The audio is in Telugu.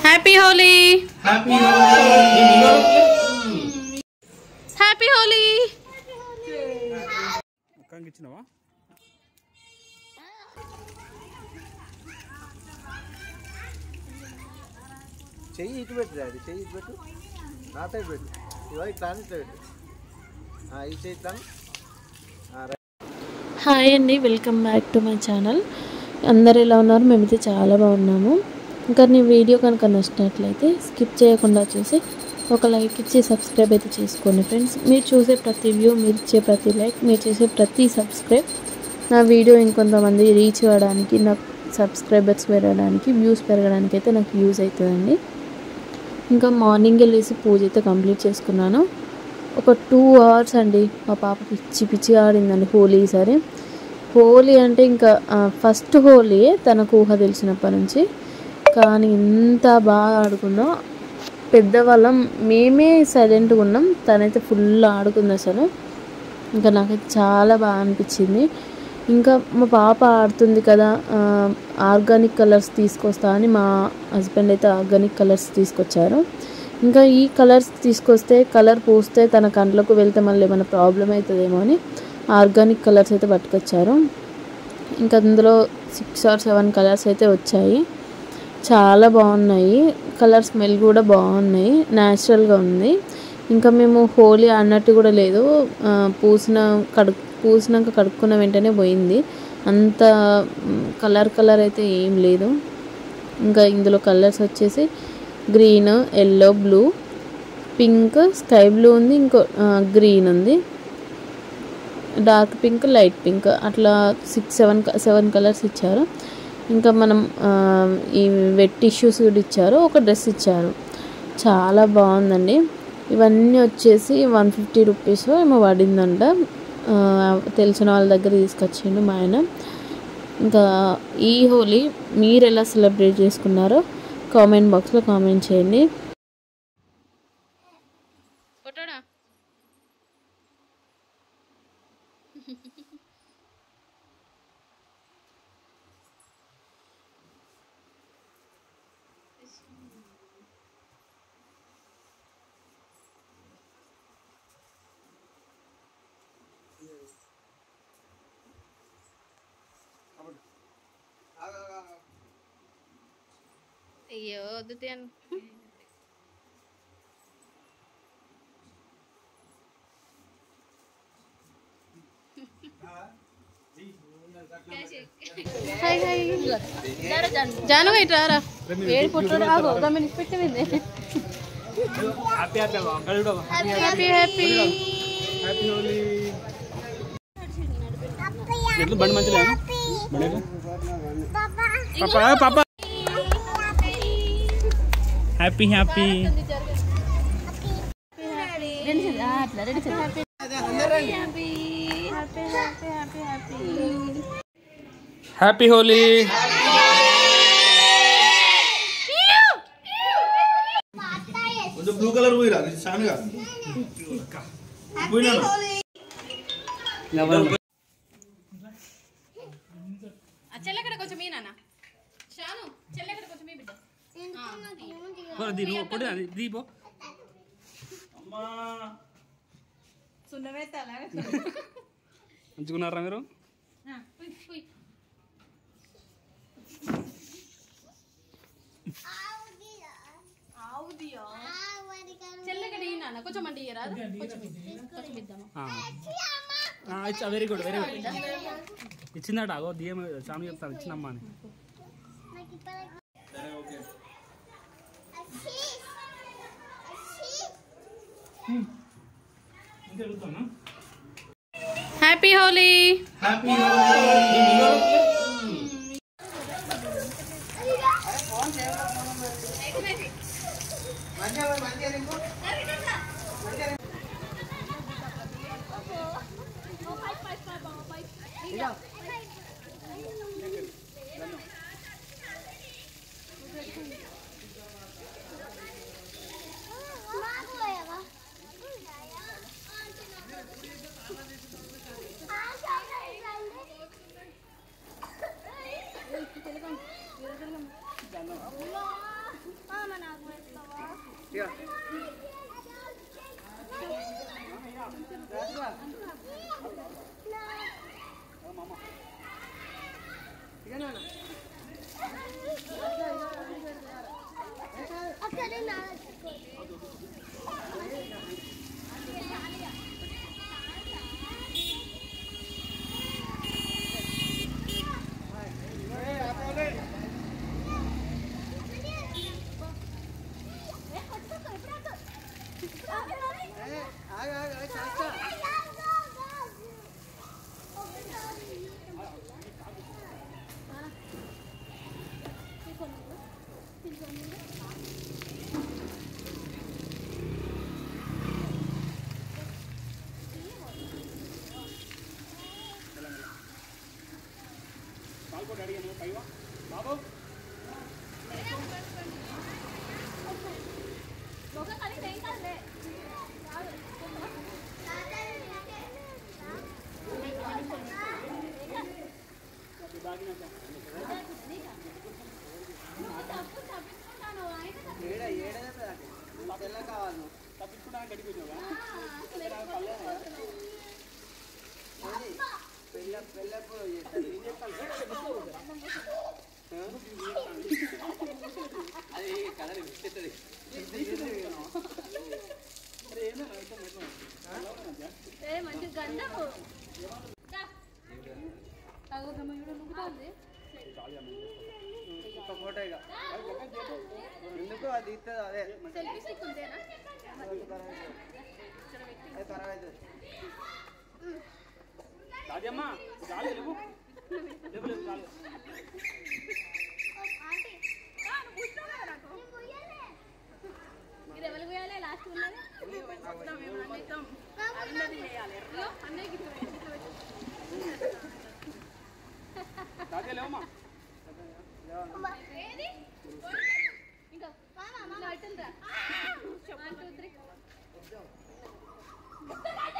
Happy Holi. Happy Holi. Happy Holi. ఇచ్చినావా? చెయ్యి ఇటు పెట్టు డాడీ, చెయ్యి ఇటు పెట్టు, నా సైడ్ పెట్టు, ఇవో ఇట్లా ఇట్లా పెట్టు, ఈ చెయ్యి ఇట్లా. హాయ్ అండి, welcome back to my channel. అందరు ఎలా ఉన్నారు? మేమైతే చాలా బాగున్నాము. ఇంకా నీ వీడియో కనుక నచ్చినట్లయితే స్కిప్ చేయకుండా చూసి ఒక లైక్ ఇచ్చి సబ్స్క్రైబ్ అయితే చేసుకోండి ఫ్రెండ్స్. మీరు చూసే ప్రతి వ్యూ, మీరు ఇచ్చే ప్రతి లైక్, మీరు చేసే ప్రతి సబ్స్క్రైబ్ నా వీడియో ఇంకొంతమంది రీచ్ అవ్వడానికి, నాకు సబ్స్క్రైబర్స్ పెరగడానికి, వ్యూస్ పెరగడానికి అయితే నాకు యూజ్ అవుతుందండి. ఇంకా మార్నింగ్ వెళ్ళేసి పూజ అయితే కంప్లీట్ చేసుకున్నాను. ఒక 2 hours అండి. మా పాప పిచ్చి పిచ్చిగా ఆడిందండి హోలీ. ఈసారి హోలీ అంటే ఇంకా ఫస్ట్ హోలీయే తనకు ఊహ తెలిసినప్పటి నుంచి. కానీ ఎంత బాగా ఆడుకుందో. పెద్దవాళ్ళం మేమే సైలెంట్గా ఉన్నాం, తనైతే ఫుల్ ఆడుకుంది అసలు. ఇంకా నాకైతే చాలా బాగా అనిపించింది. ఇంకా మా పాప ఆడుతుంది కదా, ఆర్గానిక్ కలర్స్ తీసుకొస్తా అని మా హస్బెండ్ అయితే ఆర్గానిక్ కలర్స్ తీసుకొచ్చారు. ఇంకా ఈ కలర్స్ తీసుకొస్తే కలర్ పూస్తే తన కంట్లోకి వెళ్తే మళ్ళీ ఏమైనా ప్రాబ్లం అవుతుందేమో అని ఆర్గానిక్ కలర్స్ అయితే పట్టుకొచ్చారు. ఇంకా అందులో 6 or 7 కలర్స్ అయితే వచ్చాయి. చాలా బాగున్నాయి. కలర్ స్మెల్ కూడా బాగున్నాయి, న్యాచురల్గా ఉంది. ఇంకా మేము హోలీ అన్నట్టు కూడా లేదు. పూసినాక కడుక్కున్న వెంటనే పోయింది. అంత కలర్ అయితే ఏం లేదు. ఇంకా ఇందులో కలర్స్ వచ్చేసి green, yellow, blue, pink, sky blue ఉంది, ఇంకో గ్రీన్ ఉంది, డార్క్ పింక్, లైట్ పింక్, అట్లా 7 కలర్స్ ఇచ్చారు. ఇంకా మనం ఈ వెట్ టిష్యూస్ కూడా ఇచ్చారు, ఒక డ్రెస్ ఇచ్చారు. చాలా బాగుందండి. ఇవన్నీ వచ్చేసి 150 రూపీస్ ఏమో పడిందంట. తెలిసిన వాళ్ళ దగ్గర తీసుకొచ్చిండు మా ఆయన. ఇంకా ఈ హోలీ మీరు ఎలా సెలబ్రేట్ చేసుకున్నారో కామెంట్ బాక్స్లో కామెంట్ చేయండి. అయ్యో వద్దు తేను. హాయ్ హాయ్ జాను ఇట్రారా. ఏడు పుట్టాడు. ఆగో దాన్ని పెట్టింది. Happy happy happy Holi. బండి మంచిగా పాపా. Happy happy happy Holi. Blue colour పోయిరా సానుగా చెల్లెక్కడ కొంచెం మీ నాన్న షాను, చెల్లెక్కడ కొంచెం మీ బిడ్డ దీపో మంచుకున్నారా మీరు? చెల్లెక్కడ ఈ నాన్న కొంచెం అంటే ఇయ్యరాదు, కొంచెం ఇద్దామా? Very good very good. ఇచ్చిందట అగో దియ్యం స్వామి చెప్తాను ఇచ్చినమ్మా అని. Happy Holi. Happy Holi. Photo ఇక ఎందుకు అది ఇస్తుంది అదే ఖరాబ్ అవుతుంది. ఇది ఎవరు పోయాలి లాస్ట్ ఉన్నది అన్నయ్యకి ఇంకా అటెండ్రా 1 2 3